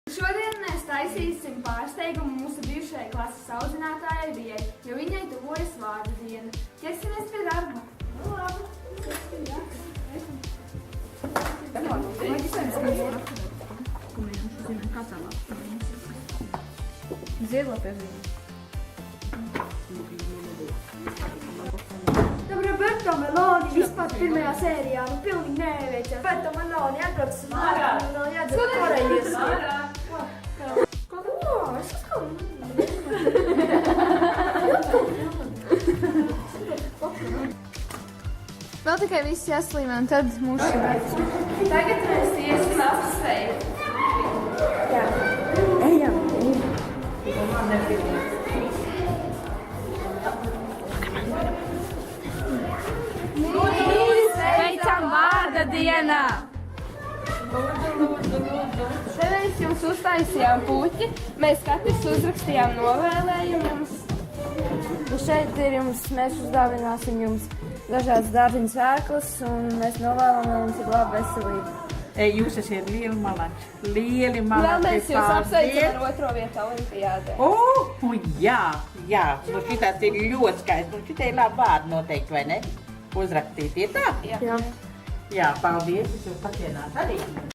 Šodien mēs taisīsim pārsteigumu mūsu bijušajai klases audzinātājai Vijai, jo viņai tuvojas vārda diena. Ķersimies pie darba. Nu, labi. Roberto Meloni vispār pirmajā sērijā, nu pilnīgi neveicās. Roberto Meloni atbraucis uz Mārāku, vēl jādzer korejies. Es uzskatu. Vēl tikai viss jāslīmē, un tad mūsu beidzas. Tagad mēs iesim apsveikt. Jā. Ejam. Sveicam vārda dienā! Te mēs jums uztaisījām puķi, mēs katrs uzrakstījām novēlējumus. Un šeit ir jums, mēs uzdāvināsim jums dažādas dārziņu sēklas, un mēs novēlam, lai jums ir laba veselība. Jūs esat lieli malači. Lieli Vēl malači. mēs jūs apsveicam ar 2. vietu olimpiādē. Jā. Nu šitās ir ļoti skaisti. Nu šitai ir labi vārdi noteikti, vai ne? Uzrakstīt, ir tā? Jā. Jā, paldies. Es jūs patienāt arī.